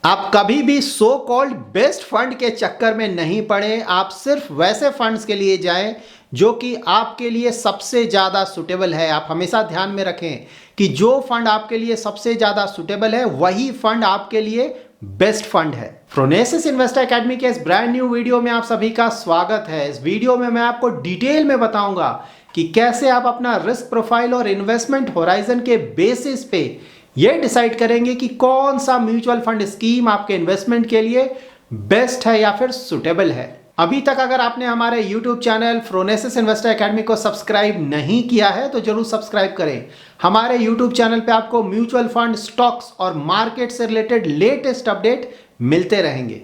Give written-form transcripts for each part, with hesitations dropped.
आप कभी भी सो कॉल्ड बेस्ट फंड के चक्कर में नहीं पड़े। आप सिर्फ वैसे फंड्स के लिए जाएं जो कि आपके लिए सबसे ज़्यादा सुटेबल है। आप हमेशा ध्यान में रखें कि जो फंड आपके लिए सबसे ज़्यादा सुटेबल है वही फंड आपके लिए बेस्ट फंड है। फ्रोनेसिस इन्वेस्टर एकेडमी के इस ब्रांड न्यू वीडियो में आप सभी का स्वागत है। इस वीडियो में मैं आपको डिटेल में बताऊंगा कि कैसे आप अपना रिस्क प्रोफाइल और इन्वेस्टमेंट होराइजन के बेसिस पे ये डिसाइड करेंगे कि कौन सा म्यूचुअल फंड स्कीम आपके इन्वेस्टमेंट के लिए बेस्ट है या फिर सुटेबल है। अभी तक अगर आपने हमारे YouTube channel phronesis investor academy को सब्सक्राइब नहीं किया है तो जरूर सब्सक्राइब करें। हमारे YouTube चैनल पे आपको म्यूचुअल फंड, स्टॉक्स और मार्केट से रिलेटेड लेटेस्ट अपडेट मिलते रहेंगे।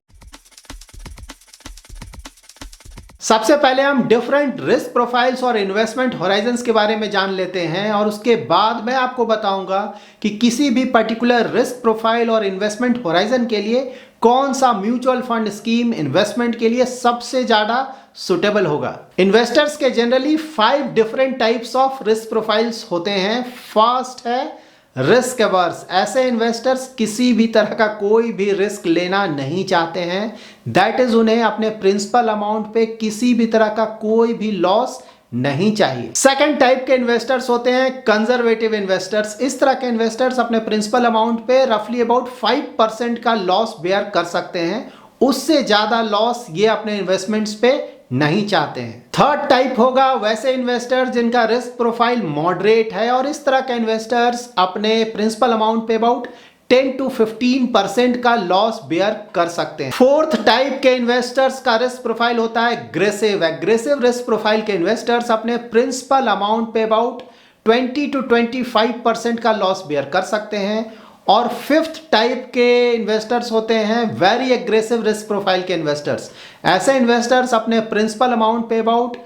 सबसे पहले हम डिफरेंट रिस्क प्रोफाइल्स और इन्वेस्टमेंट होराइजन्स के बारे में जान लेते हैं और उसके बाद मैं आपको बताऊंगा कि किसी भी पर्टिकुलर रिस्क प्रोफाइल और इन्वेस्टमेंट होराइजन के लिए कौन सा म्यूचुअल फंड स्कीम इन्वेस्टमेंट के लिए सबसे ज्यादा सुटेबल होगा। इन्वेस्टर्स के generally 5 different types of risk profiles होते हैं। फर्स्ट है रिस्क एवर्स। ऐसे इन्वेस्टर्स किसी भी तरह का कोई भी रिस्क लेना नहीं चाहते हैं। दैट इज उन्हें अपने प्रिंसिपल अमाउंट पे किसी भी तरह का कोई भी लॉस नहीं चाहिए। सेकंड टाइप के इन्वेस्टर्स होते हैं कंजर्वेटिव इन्वेस्टर्स। इस तरह के इन्वेस्टर्स अपने प्रिंसिपल अमाउंट पे रफली अबाउट 5% का लॉस बेयर कर सकते हैं। उससे ज्यादा लॉस ये अपने इन्वेस्टमेंट्स पे नहीं चाहते हैं। थर्ड टाइप होगा वैसे इन्वेस्टर्स जिनका रिस्क प्रोफाइल मॉडरेट है और इस तरह के इन्वेस्टर्स अपने प्रिंसिपल अमाउंट पे अबाउट 10 to 15% का लॉस बेयर कर सकते हैं। फोर्थ टाइप के इन्वेस्टर्स का रिस्क प्रोफाइल होता है एग्रेसिव। एग्रेसिव रिस्क प्रोफाइल के इन्वेस्टर्स अपने प्रिंसिपल अमाउंट पे अबाउट 20 to 25% का लॉस बेयर कर सकते हैं। और फिफ्थ टाइप के इन्वेस्टर्स होते हैं वेरी एग्रेसिव रिस्क प्रोफाइल के इन्वेस्टर्स। ऐसे इन्वेस्टर्स अपने प्रिंसिपल अमाउंट पे अबाउट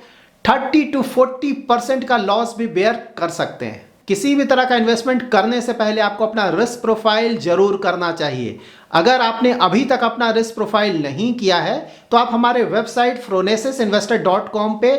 30 to 40% का लॉस भी बेयर कर सकते हैं। किसी भी तरह का इन्वेस्टमेंट करने से पहले आपको अपना रिस्क प्रोफाइल जरूर करना चाहिए। अगर आपने अभी तक अपना रिस्क प्रोफाइल नहीं किया है तो आप हमारे वेबसाइट fronesisinvestor.com पे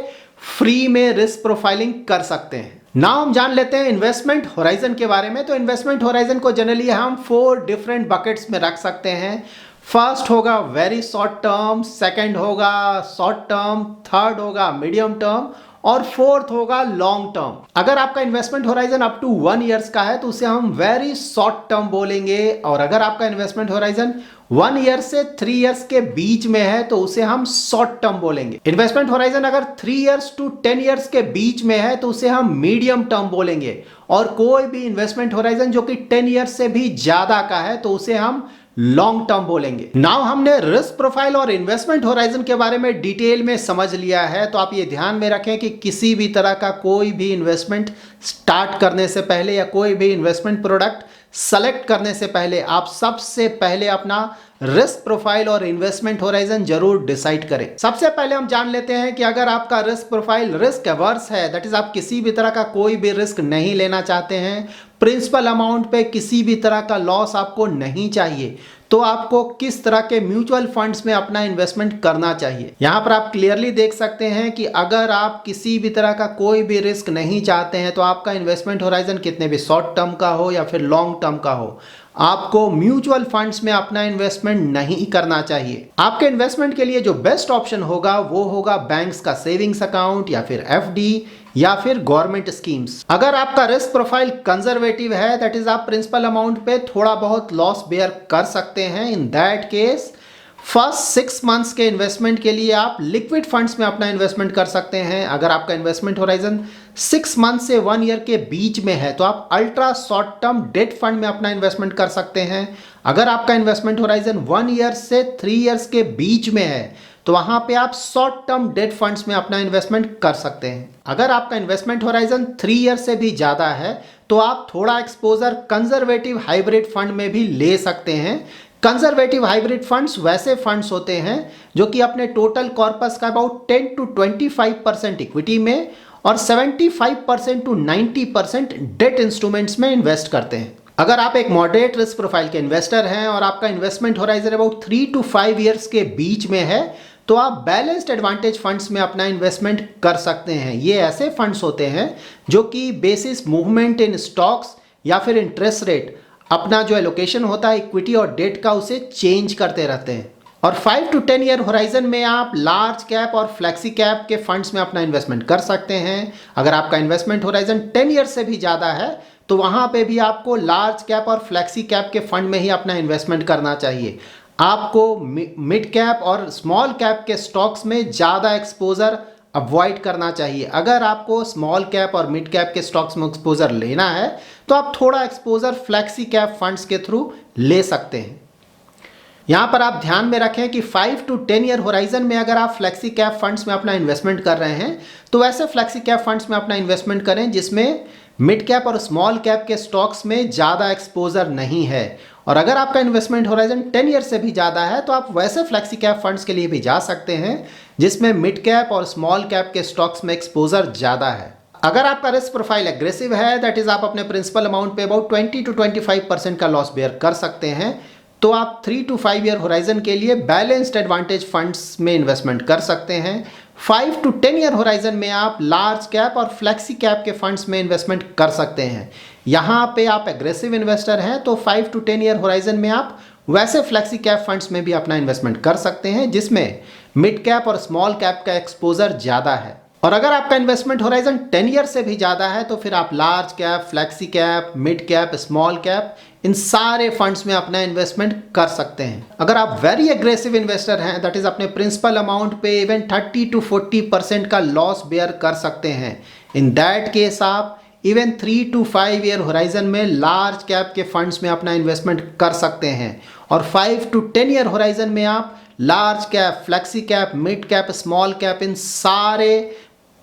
फ्री में रिस्क प्रोफाइलिंग कर सकते हैं। नाउ हम जान लेते हैं इन्वेस्टमेंट होराइजन के बारे में। तो इन्वेस्टमेंट होराइजन को जनरली हम 4 डिफरेंट बकेट्स में रख सकते हैं। फर्स्ट होगा वेरी शॉर्ट टर्म, सेकंड होगा शॉर्ट टर्म, थर्ड होगा मीडियम टर्म और फोर्थ होगा लॉन्ग टर्म। अगर आपका investment horizon up to 1 years का है तो उसे हम वेरी शॉर्ट टर्म बोलेंगे और अगर आपका इन्वेस्टमेंट होराइजन 1 ईयर से 3 ईयर्स के बीच में है तो उसे हम शॉर्ट टर्म बोलेंगे। इन्वेस्टमेंट होराइजन अगर 3 ईयर्स टू 10 ईयर्स के बीच में है तो उसे हम मीडियम टर्म बोलेंगे और कोई भी इन्वेस्टमेंट होराइजन जो कि 10 ईयर्स से भी ज्यादा का है तो उसे हम लॉन्ग टर्म बोलेंगे। नाउ हमने रिस्क प्रोफाइल और इन्वेस्टमेंट होराइजन के बारे में डिटेल में समझ लिया है तो आप ये ध्यान में रखें कि किसी भी तरह का कोई भी इन्वेस्टमेंट स्टार्ट करने से पहले या कोई भी इन्वेस्टमेंट प्रोडक्ट सेलेक्ट करने से पहले आप सबसे पहले अपना रिस्क प्रोफाइल और इन्वेस्टमेंट होराइजन जरूर डिसाइड करें। सबसे पहले हम जान लेते हैं कि अगर आपका रिस्क प्रोफाइल रिस्क एवर्स है, दैट इज आप किसी भी तरह का कोई भी रिस्क नहीं लेना चाहते हैं, प्रिंसिपल अमाउंट पे किसी भी तरह का लॉस आपको नहीं चाहिए, तो आपको किस तरह के म्यूचुअल फंड्स में अपना इन्वेस्टमेंट करना चाहिए। यहां पर आप क्लियरली देख सकते हैं कि अगर आप किसी भी तरह का कोई भी रिस्क नहीं चाहते हैं तो आपका इन्वेस्टमेंट होराइजन कितने भी शॉर्ट टर्म का हो या फिर लॉन्ग टर्म का हो, आपको म्यूचुअल फंड्स में अपना इन्वेस्टमेंट नहीं करना चाहिए। आपके इन्वेस्टमेंट के लिए जो बेस्ट ऑप्शन होगा वो होगा बैंक्स का सेविंग्स अकाउंट या फिर एफडी या फिर गवर्नमेंट स्कीम्स। अगर आपका रिस्क प्रोफाइल कंजर्वेटिव है, दैट इज आप प्रिंसिपल अमाउंट पे थोड़ा बहुत लॉस बेयर कर सकते हैं, in that case first 6 months के इन्वेस्टमेंट के लिए आप लिक्विड फंड्स में अपना इन्वेस्टमेंट कर सकते हैं। अगर आपका इन्वेस्टमेंट होराइजन 6 मंथ से 1 ईयर के बीच में है तो आप ultra short term date fund में अपना इन्वेस्टमेंट कर सकते हैं। अगर आपका इन्वेस्टमेंट होराइजन 1 ईयर से 3 ईयर्स के बीच में है तो वहां पे आप शॉर्ट टर्म डेट फंड्स में अपना इन्वेस्टमेंट कर सकते हैं। अगर आपका इन्वेस्टमेंट होराइजन 3 ईयर से भी ज्यादा है तो आप थोड़ा एक्सपोजर कंजर्वेटिव हाइब्रिड फंड में भी ले सकते हैं। कंजर्वेटिव हाइब्रिड फंड्स वैसे फंड्स होते हैं जो कि अपने टोटल कॉर्पस का अबाउट 10 to 25% इक्विटी में और 75% to 90% डेट इंस्ट्रूमेंट्स में इन्वेस्ट करते हैं। अगर आप एक मॉडरेट रिस्क प्रोफाइल के इन्वेस्टर हैं और आपका investment horizon about 3 to 5 years के बीच में है तो आप बैलेंस्ड एडवांटेज फंड्स में अपना इन्वेस्टमेंट कर सकते हैं। ये ऐसे फंड्स होते हैं जो कि बेसिस मूवमेंट इन स्टॉक्स या फिर इंटरेस्ट रेट अपना जो एलोकेशन होता है इक्विटी और डेट का उसे चेंज करते रहते हैं। और 5 to 10 ईयर होराइजन में आप लार्ज कैप और फ्लेक्सी कैप के फंड्स में अपना इन्वेस्टमेंट कर सकते हैं। अगर आपका इन्वेस्टमेंट होराइजन 10 ईयर से भी ज़्यादा है तो वहाँ पे भी आपको लार्ज कैप और फ्लेक्सी कैप के फंड में ही अपना इन्वेस्टमेंट करना चाहिए। आपको मिड कैप और स्मॉल कैप के स्टॉक्स में ज़्यादा एक्सपोजर अवॉइड करना चाहिए। अगर आपको स्मॉल कैप और मिड कैप के स्टॉक्स में एक्सपोजर लेना है तो आप थोड़ा एक्सपोजर फ्लेक्सी कैप फंड्स के थ्रू ले सकते हैं। यहाँ पर आप ध्यान में रखें कि 5 to 10 ईयर होराइजन में अगर आप फ्लेक्सी कैप फंड्स में अपना इन्वेस्टमेंट कर रहे हैं तो वैसे फ्लेक्सी कैप फंड्स में अपना इन्वेस्टमेंट करें जिसमें मिड कैप और स्मॉल कैप के स्टॉक्स में ज़्यादा एक्सपोजर नहीं है। और अगर आपका इन्वेस्टमेंट होराइजन 10 ईयर से भी ज़्यादा है तो आप वैसे फ्लेक्सी कैप फंड्स के लिए भी जा सकते हैं जिसमें मिड कैप और स्मॉल कैप के स्टॉक्स में एक्सपोजर ज़्यादा है। अगर आपका रिस्क प्रोफाइल एग्रेसिव है, दैट इज आप अपने प्रिंसिपल अमाउंट पे अबाउट 20 to 25% का लॉस बेयर कर सकते हैं, तो आप 3 to 5 ईयर होराइजन के लिए बैलेंस्ड एडवांटेज फंड्स में इन्वेस्टमेंट कर सकते हैं। 5 to 10 ईयर होराइजन में आप लार्ज कैप और फ्लेक्सी कैप के फंड्स में इन्वेस्टमेंट कर सकते हैं। यहाँ पे आप एग्रेसिव इन्वेस्टर हैं तो 5 to 10 ईयर होराइजन में आप वैसे फ्लेक्सी कैप फंड्स में भी अपना इन्वेस्टमेंट कर सकते हैं जिसमें मिड कैप और स्मॉल कैप का एक्सपोजर ज़्यादा है। और अगर आपका इन्वेस्टमेंट होराइजन 10 ईयर से भी ज़्यादा है तो फिर आप large cap, flexi cap, mid cap, small cap इन सारे फंड्स में अपना इन्वेस्टमेंट कर सकते हैं। अगर आप वेरी एग्रेसिव इन्वेस्टर हैं, दैट इज अपने प्रिंसिपल अमाउंट पे इवन 30 to 40% का लॉस बेयर कर सकते हैं। इन दैट केस आप इवन 3 to 5 ईयर होराइजन में लार्ज कैप के फंड्स में अपना इन्वेस्टमेंट कर सकते हैं। और 5 to 10 ईयर होराइजन में आप large cap, flexi cap, mid cap, small cap इन सारे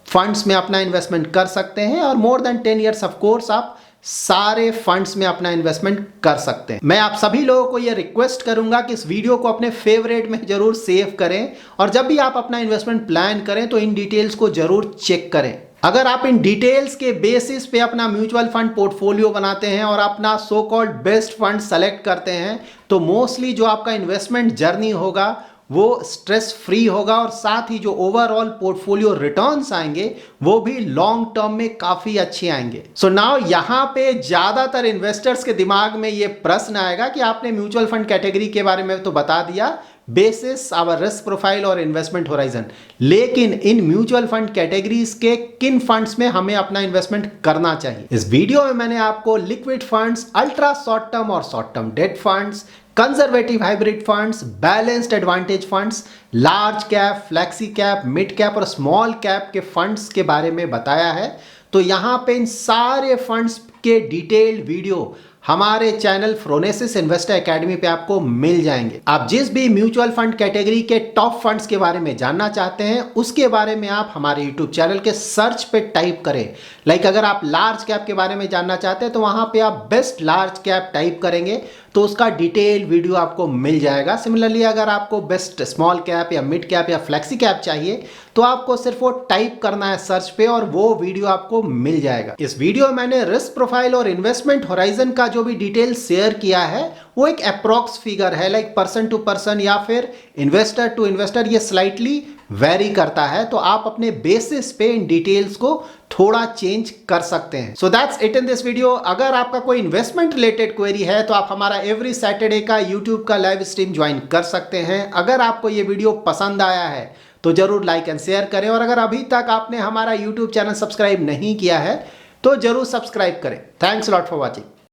फंड्स में अपना इन्वेस्टमेंट कर सकते हैं। और more than 10 years of course आप सारे फंड्स में अपना इन्वेस्टमेंट कर सकते हैं। मैं आप सभी लोगों को यह रिक्वेस्ट करूंगा कि इस वीडियो को अपने फेवरेट में जरूर सेव करें और जब भी आप अपना इन्वेस्टमेंट प्लान करें तो इन डिटेल्स को जरूर चेक करें। अगर आप इन डिटेल्स के बेसिस पे अपना म्यूचुअल फंड पोर्टफोलियो बनाते हैं और अपना so called best fund select करते हैं तो मोस्टली जो आपका इन्वेस्टमेंट जर्नी होगा वो स्ट्रेस फ्री होगा और साथ ही जो ओवरऑल पोर्टफोलियो रिटर्न्स आएंगे वो भी लॉन्ग टर्म में काफी अच्छे आएंगे। सो नाउ यहाँ पे ज्यादातर इन्वेस्टर्स के दिमाग में ये प्रश्न आएगा कि आपने म्यूचुअल फंड कैटेगरी के बारे में तो बता दिया, बेसिस आवर रिस्क प्रोफाइल और इन्वेस्टमेंट होराइजन, लेकिन इन म्यूचुअल फंड कैटेगरीज के किन फंड्स में हमें अपना इन्वेस्टमेंट करना चाहिए। इस वीडियो में मैंने आपको liquid funds, ultra short term और short term debt funds, conservative hybrid funds, balanced advantage funds, large cap, flexi cap, mid cap और स्मॉल कैप के फंड्स के बारे में बताया है। तो यहाँ पे इन सारे फंड्स के डिटेल्ड वीडियो हमारे चैनल फ्रोनेसिस इन्वेस्टर एकेडमी पे आपको मिल जाएंगे। आप जिस भी म्यूचुअल फंड कैटेगरी के टॉप फंड्स के बारे में जानना चाहते हैं उसके बारे में आप हमारे यूट्यूब चैनल के सर्च पे टाइप करें। लाइक अगर आप लार्ज कैप के बारे में जानना चाहते हैं तो वहां पे आप बेस्ट लार्ज कैप टाइप करेंगे तो उसका डिटेल वीडियो आपको मिल जाएगा। सिमिलरली अगर आपको बेस्ट स्मॉल कैप या मिड कैप या फ्लेक्सी कैप चाहिए तो आपको सिर्फ वो टाइप करना है सर्च पे और वो वीडियो आपको मिल जाएगा। इस वीडियो में मैंने रिस्क प्रोफाइल और इन्वेस्टमेंट होराइजन का जो भी डिटेल शेयर किया है वो एक अप्रॉक्स फिगर है, लाइक पर्सन टू पर्सन या फिर इन्वेस्टर टू इन्वेस्टर ये स्लाइटली वेरी करता है, तो आप अपने बेसिस पे इन डिटेल्स को थोड़ा चेंज कर सकते हैं। So that's it in this video. अगर आपका कोई इन्वेस्टमेंट रिलेटेड क्वेरी है तो आप हमारा एवरी सैटरडे का यूट्यूब का लाइव स्ट्रीम ज्वाइन कर सकते हैं। अगर आपको ये वीडियो पसंद आया है तो जरूर लाइक एंड शेयर करें और अगर अभी तक आपने हमारा यूट्यूब चैनल सब्सक्राइब नहीं किया है तो जरूर सब्सक्राइब करें। Thanks lot for watching.